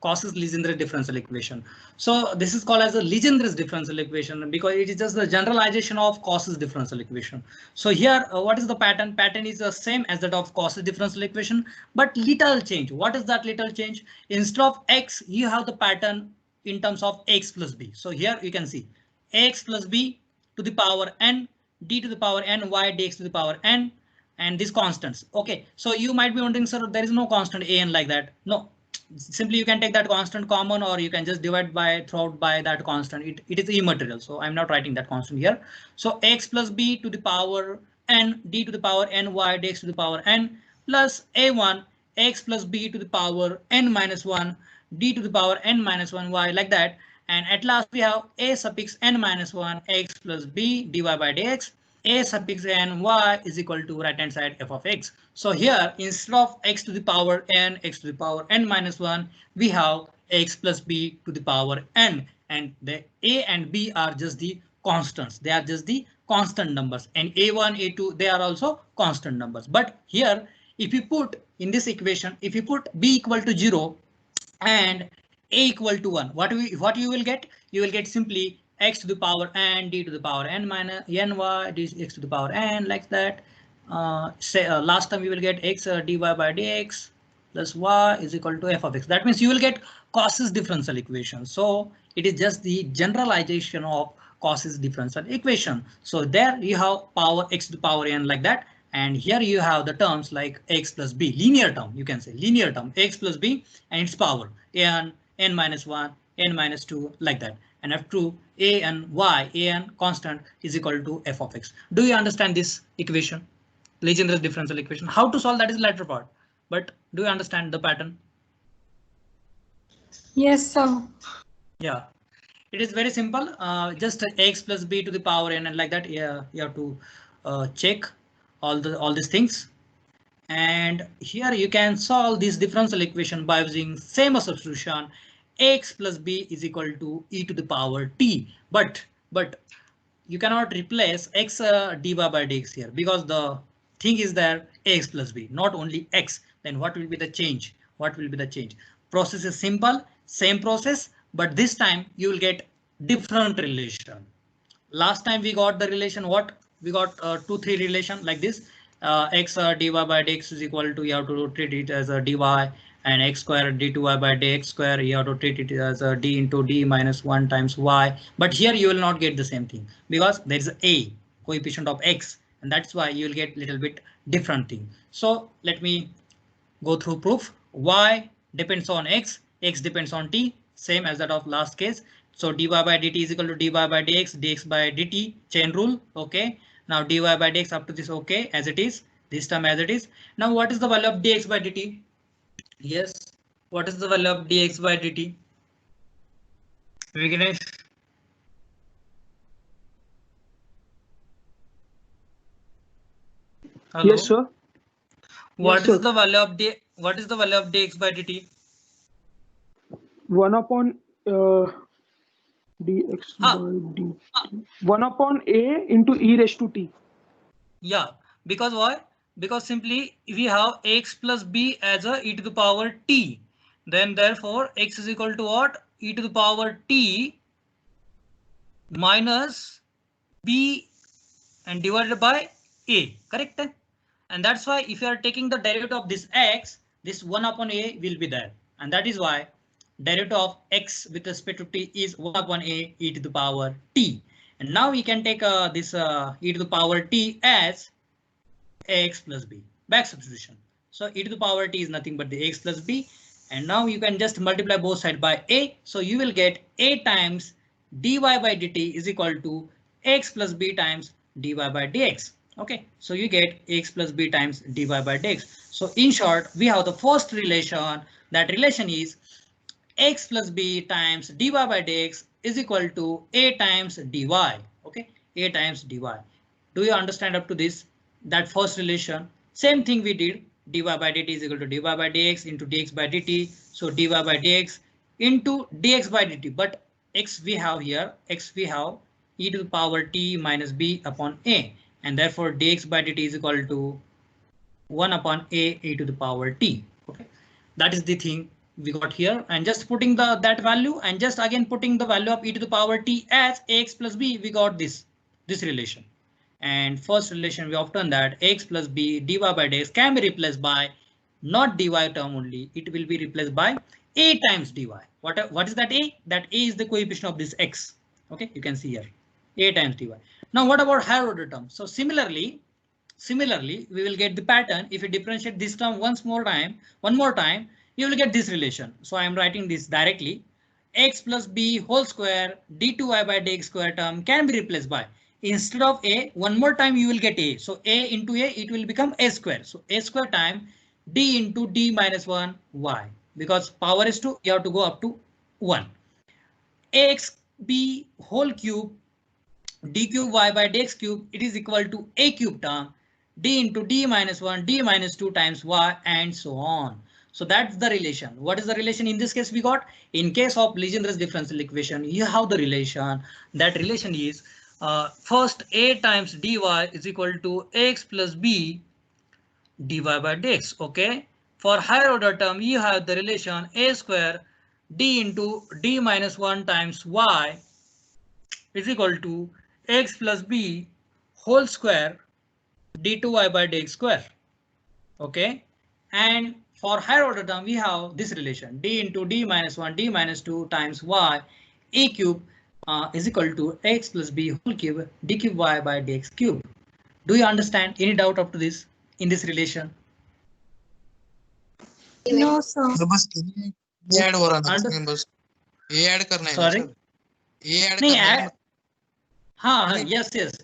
Cauchy's Legendre differential equation. So this is called as a Legendre's differential equation because it is just the generalization of Cauchy's differential equation. So here, what is the pattern? Pattern is the same as that of Cauchy's differential equation, but little change. What is that little change? Instead of x, you have the pattern in terms of x plus b. So here you can see x plus b to the power n, d to the power n, y dx to the power n, and these constants. Okay, so you might be wondering, sir, there is no constant a n like that. No. Simply you can take that constant common, or you can just divide by throughout by that constant. It is immaterial, so I'm not writing that constant here. So x plus b to the power n, d to the power n, y dx to the power n, plus a1 x plus b to the power n minus 1, d to the power n minus 1 y, like that. And at last we have a suffix n minus 1 x plus b dy by dx, a suffix n y is equal to right hand side f of x. So here, instead of x to the power n, x to the power n minus 1, we have x plus b to the power n, and the a and b are just the constants. They are just the constant numbers, and a1, a2, they are also constant numbers. But here, if you put in this equation, if you put b equal to 0 and a equal to 1, what you will get? You will get simply x to the power n, d to the power n minus ny, x to the power n, like that. Last time you will get x dy by dx plus y is equal to f of x. That means you will get Cauchy's differential equation. So it is just the generalization of Cauchy's differential equation. So there you have power x to the power n, like that. And here you have the terms like x plus b, linear term, you can say linear term, x plus b and its power n, n minus 1, n minus 2, like that. And f2 a and y, a and constant, is equal to f of x. Do you understand this equation? Legendre's differential equation. How to solve, that is the latter part. But do you understand the pattern? Yes, sir. Yeah, it is very simple. Just x plus b to the power n, and like that. Yeah, you have to check all these things. And here you can solve this differential equation by using same substitution. X plus b is equal to e to the power t. But you cannot replace x dy by dx here, because the thing is there x plus b, not only x. Then what will be the change? What will be the change? Process is simple, same process, but this time you will get different relation. Last time we got the relation, what we got 2, 3 relation like this. X dy by dx is equal to, you have to treat it as a dy, and x square d2y by dx square, you have to treat it as a d into d minus 1 times y. But here you will not get the same thing, because there is a coefficient of x, and that's why you will get little bit different thing. So let me go through proof. Y depends on x, x depends on t, same as that of last case. So dy by dt is equal to dy by dx, dx by dt, chain rule. Okay, now dy by dx up to this, okay, as it is, this term as it is. Now what is the value of dx by dt? Yes, what is the value of dx by dt? Vignesh? Hello? Yes, sir. What Yes, is sir. the value of dx by dt? 1 upon dx by dt. 1 upon a into e raised to t. Yeah, because why? Because simply we have x plus b as a e to the power t. Then therefore x is equal to what? E to the power t minus b and divided by a, correct? And that's why if you are taking the derivative of this x, this 1 upon a will be there. And that is why derivative of x with respect to t is 1 upon a e to the power t. And now we can take this e to the power t as ax plus b, back substitution. So e to the power t is nothing but the x plus b. And now you can just multiply both sides by a. So you will get a times dy by dt is equal to x plus b times dy by dx. Okay, so you get x plus b times dy by dx. So in short, we have the first relation. That relation is x plus b times dy by dx is equal to a times dy. Okay, a times dy. Do you understand up to this? That first relation. Same thing we did. Dy by dt is equal to dy by dx into dx by dt. So dy by dx into dx by dt. But x we have here. X we have e to the power t minus b upon a. And therefore dx by dt is equal to 1 upon a e to the power t. Okay, that is the thing we got here, and just putting that value and just again putting the value of e to the power t as ax plus b, we got this relation. And first relation we obtained that x plus b dy by dx can be replaced by not dy term only, it will be replaced by a times dy. What is that a? That a is the coefficient of this x. Okay, you can see here a times dy. Now what about higher order term? So similarly we will get the pattern. If you differentiate this term one more time, you will get this relation. So I am writing this directly. X plus b whole square d2y by dx square term can be replaced by, instead of a, one more time you will get a. So a into a, it will become a square. So a square time d into d minus 1 y. Because power is 2, you have to go up to 1. X b whole cube d cube y by dx cube, it is equal to a cube term d into d minus 1 d minus 2 times y, and so on. So that's the relation. What is the relation in this case we got? In case of Legendre's differential equation, you have the relation. That relation is first a times dy is equal to x plus b dy by dx. Okay. For higher order term, you have the relation a square d into d minus 1 times y is equal to x plus b whole square d2y by dx square. Okay. And for higher order term, we have this relation d into d minus 1 d minus 2 times y a cube is equal to x plus b whole cube d cube y by dx cube. Do you understand? Any doubt up to this in this relation? No, sir. तो बस ये add हो रहा ना इसमें, बस ये add करना है ना Sorry? सर, ये ऐड नहीं करना है ऐड, ना? हाँ यस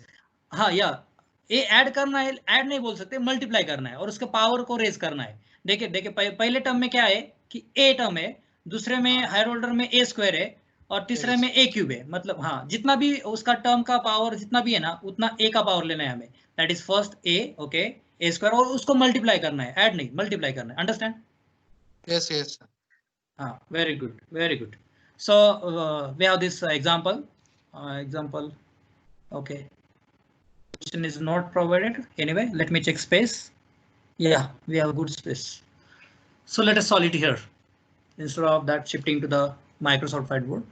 हाँ या ये ऐड करना है, ऐड नहीं बोल सकते, मल्टीप्लाई करना है और उसके पावर को रेज करना है. देखिए पहले टर्म में क्या है कि a टर्म है, दूसरे में हायर ऑर्डर में a स्क्वायर है और तीसरे में a क्यूब है. मतलब हाँ, जितना भी उसका टर्म का पावर जितना भी है ना, उतना a का पावर लेना है हमें. That is first a, okay, a square, और उसको मल्टीप्लाई करना है, ऐड नहीं, मल्टीप्लाई करना है. अंडरस्टैंड? Yes, yes. हाँ, very good. So we have this example. Okay. Question is not provided. Anyway, let me check space. Yeah, we have good space. So let us solve it here instead of that shifting to the Microsoft Whiteboard.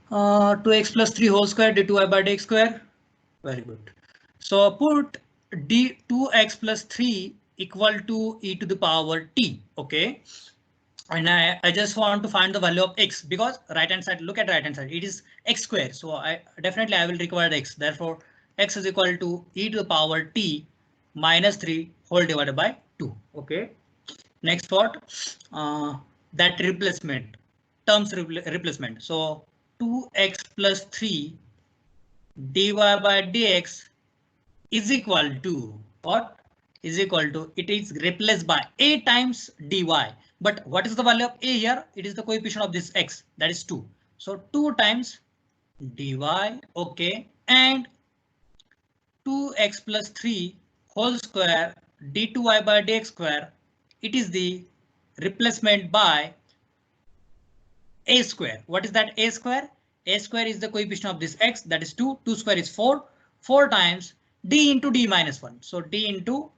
2x plus 3 whole square d2y by dx square. Very good. So put d2x plus 3 equal to e to the power t. Okay. And I just want to find the value of x, because right hand side, look at right hand side, it is x square. So I will require x. Therefore, x is equal to e to the power t minus 3 whole divided by 2. Okay. Next part, that replacement, terms replacement. So 2x plus 3 dy by dx is equal to what? Is equal to, it is replaced by a times dy. But what is the value of a here? It is the coefficient of this x, that is 2. So 2 times dy, okay, and 2x plus 3 whole square d2y by dx square, it is the replacement by a square. What is that a square? A square is the coefficient of this x, that is 2. 2 square is 4. 4 times d into d minus 1. So d into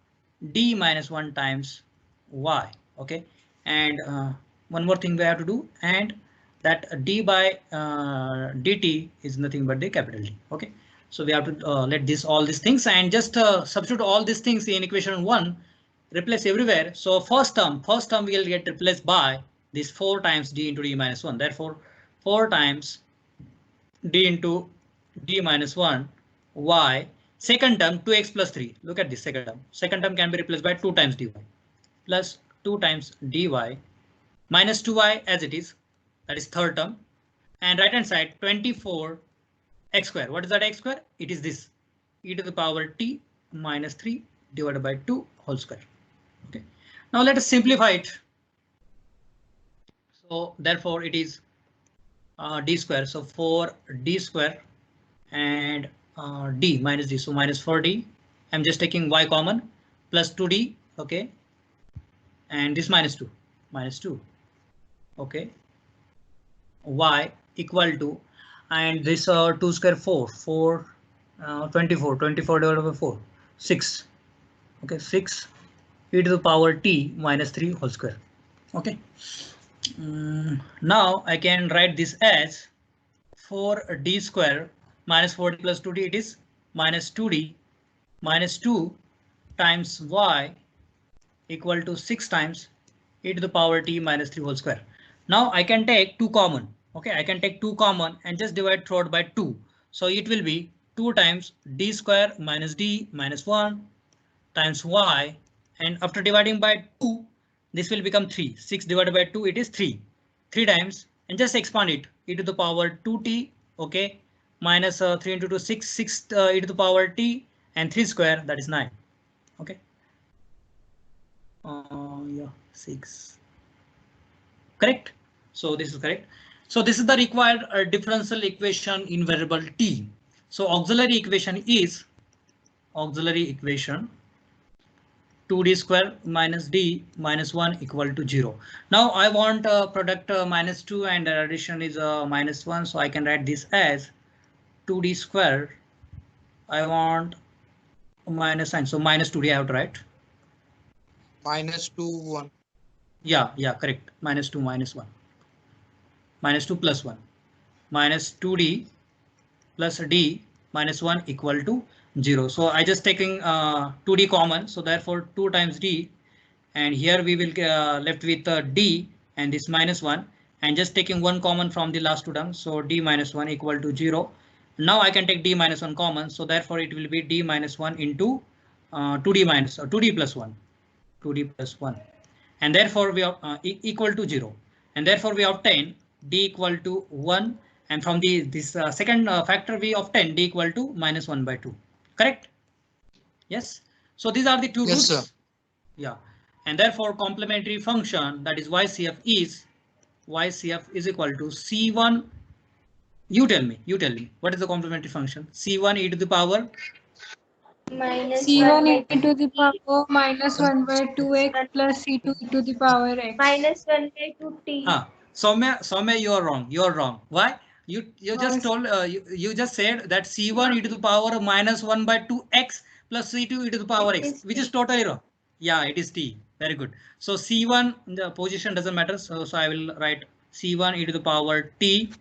d minus 1 times y. Okay. And one more thing we have to do, and that d by dt is nothing but the capital D. Okay. So we have to let this all these things and just substitute all these things in equation 1, replace everywhere. So first term will get replaced by this 4 times d into d minus 1. Therefore 4 times d into d minus 1 y. Second term 2x plus 3. Look at this second term. Second term can be replaced by 2 times dy plus 2 times dy minus 2y as it is. That is third term. And right hand side 24 x square. What is that x square? It is this e to the power t minus 3 divided by 2 whole square. Okay. Now let us simplify it. So therefore it is d square. So 4d square and d minus d. So minus 4d. I'm just taking y common plus 2d. Okay. And this minus 2. Okay. Y equal to, and this 2 square 4 24 divided by 4 6. Okay, 6 e to the power t minus 3 whole square. Okay. Now I can write this as 4d square minus 4d plus 2d. It is minus 2d minus 2 times y equal to 6 times e to the power t minus 3 whole square. Now I can take 2 common. Okay, I can take 2 common and just divide throughout by 2. So it will be 2 times d square minus d minus 1 times y, and after dividing by 2, this will become 3. 6 divided by 2, it is 3. 3 times, and just expand it, e to the power 2t, okay, minus 3 into 2, 6 e to the power t, and 3 square, that is 9. Okay. Yeah, 6. Correct. So this is correct. So this is the required differential equation in variable t. So auxiliary equation is 2d square minus d minus 1 equal to 0. Now I want product minus 2 and addition is minus 1. So I can write this as 2d square. I want minus sign. So minus 2d I have to write. Minus 2, 1. Yeah, correct. Minus 2, minus 1. Minus 2 plus 1. Minus 2d plus d minus 1 equal to 0. So I just taking 2d common. So therefore 2 times d, and here we will left with d and this minus 1, and just taking 1 common from the last 2 terms. So d minus 1 equal to 0. Now I can take d minus 1 common. So therefore it will be d minus 1 into 2d minus 2d plus 1. 2d plus 1. And therefore we are equal to 0. And therefore we obtain d equal to 1. And from this second factor we obtain d equal to minus 1 by 2. Correct? Yes. So these are the two roots. Sir. Yeah. And therefore complementary function, that is YCF is equal to C1. You tell me. What is the complementary function? C1 e to the power minus C1 1 e to the power minus 1 by 2x plus C2 e to the power x. minus 1 by 2t. Soumya, you are wrong. Why? You just told you just said that C1 e to the power minus 1 by 2x plus C2 e to the power x, which is totally wrong. Yeah, it is t. Very good. So C1, the position doesn't matter. So I will write C1 e to the power t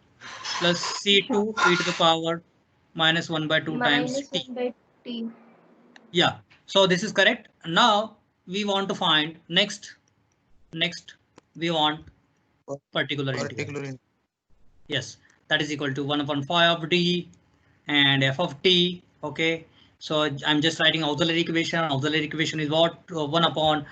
plus C2 e to the power minus 1 by 2 times minus t. 1 by t. Yeah. So this is correct. Now we want to find next we want particular integral. Yes, that is equal to 1 upon phi of d and f of t. Okay, so I'm just writing auxiliary equation. Auxiliary equation is what? 1 upon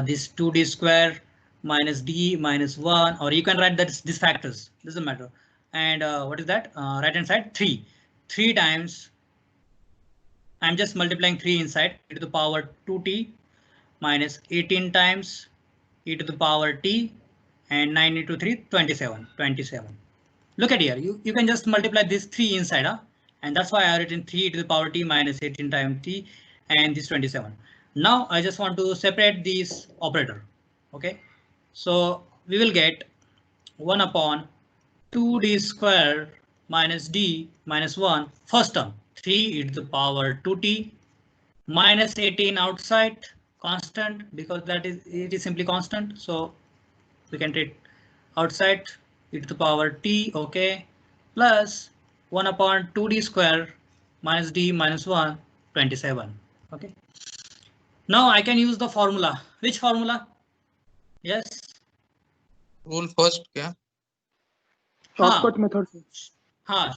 this 2d square minus d minus 1, or you can write that these factors, doesn't matter. And what is that? Right hand side 3 times. I'm just multiplying 3 inside, e to the power 2t minus 18 times e to the power t, and 9 into 3, 27. Look at here, you can just multiply this 3 inside, and that's why I have written 3 to the power t minus 18 times t and this 27. Now I just want to separate this operator. Okay, so we will get 1 upon 2d square minus d minus 1 first term, 3 e to the power 2t minus 18 outside constant, because it is simply constant. So we can take outside e to the power t, okay, plus 1 upon 2d square minus d minus 1, 27. Okay. Now I can use the formula. Which formula? Yes. Rule first, क्या? Shortcut method.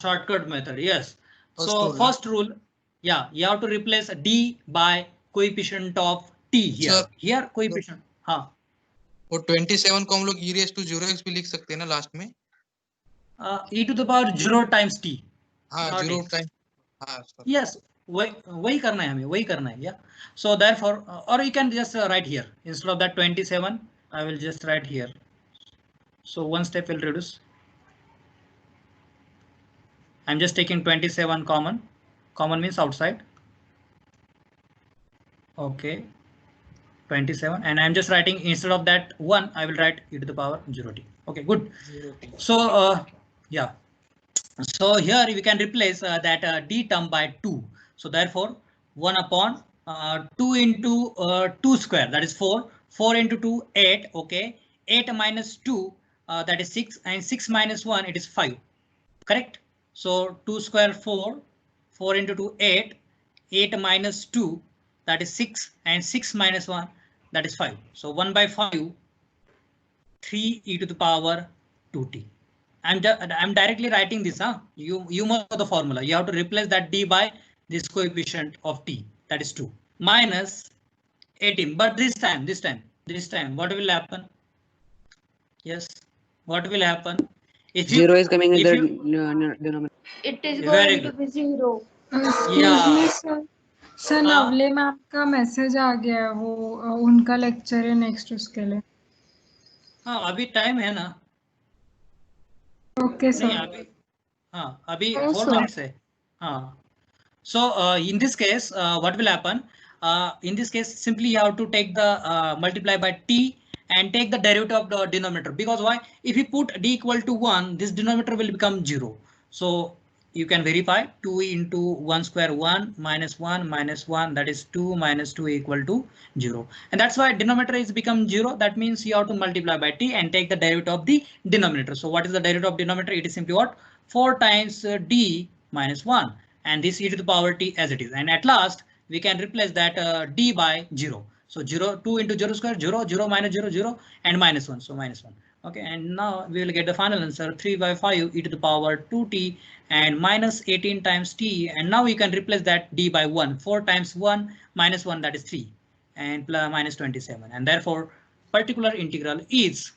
Shortcut method. Yes. First rule, first rule, yeah, you have to replace d by coefficient of t here. Sir, here coefficient. हाँ. वो 27 को हम लोग e raised to 0x भी लिख सकते हैं ना लास्ट में? E to the power 0 times t. हाँ, 0 times. हाँ. Yes. वही करना है हमें, वही करना है. Yeah. So therefore, or you can just write here instead of that 27. I will just write here. So one step will reduce. I'm just taking 27 common. Common means outside. Okay. 27, and I'm just writing instead of that 1, I will write e to the power 0t. Okay, good. 0t. So yeah. So here we can replace that d term by 2. So therefore 1 upon 2 into 2 square, that is 4. 4 into 2, 8. Okay. 8 minus 2, that is 6, and 6 minus 1, it is 5. Correct. So 2 square 4. 4 into 2, 8. 8 minus 2, that is 6, and 6 minus 1, that is 5. So 1 by 5, 3 e to the power 2t. I'm directly writing this. You know the formula. You have to replace that d by this coefficient of t, that is 2, minus 18. But this time, what will happen? Yes, what will happen? If 0 is coming in the denominator. It is going to be 0. Yeah. Sir Navale ma'am का message आ गया है, वो उनका lecture है next उसके लिए. हाँ, अभी टाइम है ना. Okay sir. नहीं अभी 4 minutes है. हाँ. So in this case, what will happen? In this case, simply you have to take the multiply by t and take the derivative of the denominator. Because why? If you put d equal to 1, this denominator will become 0. So you can verify 2 into 1 square 1 minus 1 minus 1, that is 2 minus 2 equal to 0. And that's why denominator is become 0. That means you have to multiply by t and take the derivative of the denominator. So what is the derivative of denominator? It is simply what? 4 times d minus 1. And this e to the power t as it is. And at last, we can replace that d by 0. So 2 into 0 square, 0, 0 minus 0, 0, and minus 1. So minus 1. Okay, and now we will get the final answer 3 by 5 e to the power 2t and minus 18 times t. And now we can replace that d by 1. 4 times 1 minus 1, that is 3, and plus minus 27. And therefore, particular integral is,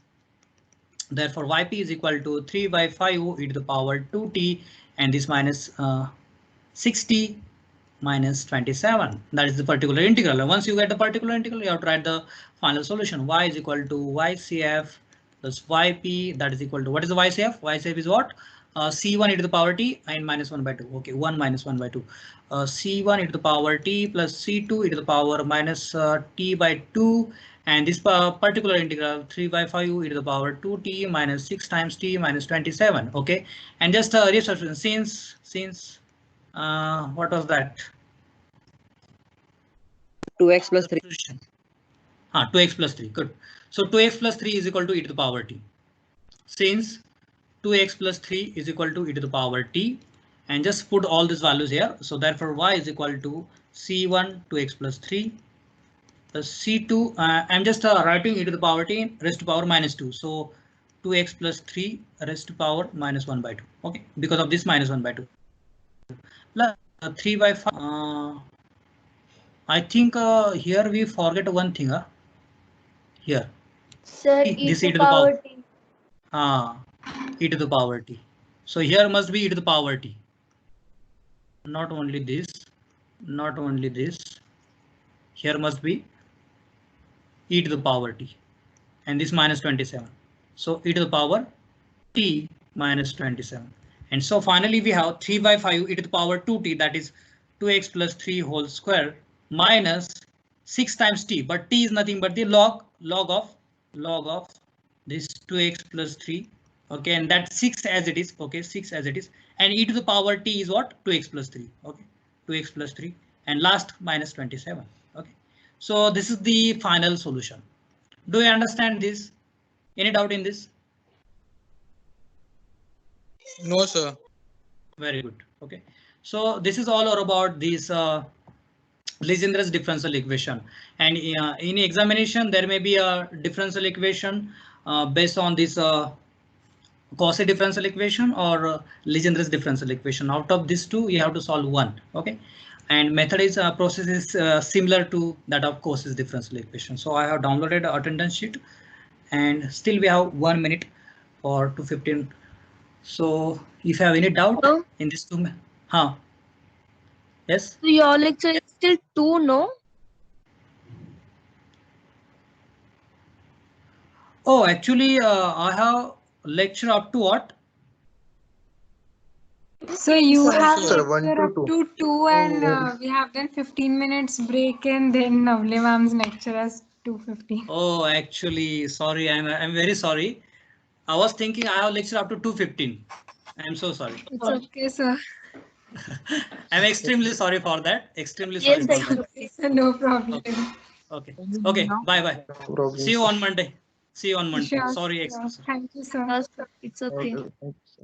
therefore yp is equal to 3 by 5 e to the power 2t, and this minus 60 minus 27. That is the particular integral. And once you get the particular integral, you have to write the final solution. Y is equal to ycf plus yp, that is equal to, what is the ycf? Ycf is what? C1 e to the power t and minus 1 by 2. Okay, 1 minus 1 by 2. C1 e to the power t plus C2 e to the power minus t by 2. And this particular integral 3 by 5 e to the power 2t minus 6 times t minus 27. Okay, and just resubstitution since what was that? 2x plus 3. 2x plus 3. Good. So 2x plus 3 is equal to e to the power t. Since 2x plus 3 is equal to e to the power t, and just put all these values here. So therefore y is equal to c1 2x plus 3 plus c2. I'm just writing e to the power t raised to power minus 2. So 2x plus 3 raised to power minus 1 by 2. Okay, because of this minus 1 by 2. Plus 3 by 5. I think here we forget one thing. Here. Sir, this e to the power t. E to the power t. So here must be e to the power t. Not only this. Here must be e to the power t. And this minus 27. So e to the power t minus 27. And so finally we have 3 by 5 e to the power 2t, that is 2x plus 3 whole square minus 6 times t, but t is nothing but the log of this 2x plus 3. Okay, and that's 6 as it is. Okay, 6 as it is. And e to the power t is what? 2x plus 3. Okay, 2x plus 3, and last minus 27. Okay, so this is the final solution. Do you understand this? Any doubt in this? No, sir. Very good. Okay, So this is all about this Legendre's differential equation, and in examination there may be a differential equation based on this Cauchy differential equation or Legendre's differential equation. Out of these two, you have to solve one. Okay, and method is process is similar to that of Cauchy's differential equation. So I have downloaded attendance sheet, and still we have 1 minute for 2:15. So if you have any doubt Hello? in this two, huh? Yes. So your lecture is still 2, no? Oh, actually, I have lecture up to what? So you have Sir, 1 lecture to up 2. to 2 and we have then 15 minutes break and then Navli ma'am's lecture as 2:15. Oh, actually, sorry, I'm very sorry. I was thinking I have lecture up to 2:15. I'm so sorry. It's okay, sir. I'm extremely sorry for that. Extremely sorry Yes, for that. Okay, sir, no problem. Okay. Okay. Bye bye. No problem, See you sir. on Monday. See you on Monday. Sure, Sorry. sure. Thank you, sir. yes, it's okay. Okay, thank you, sir.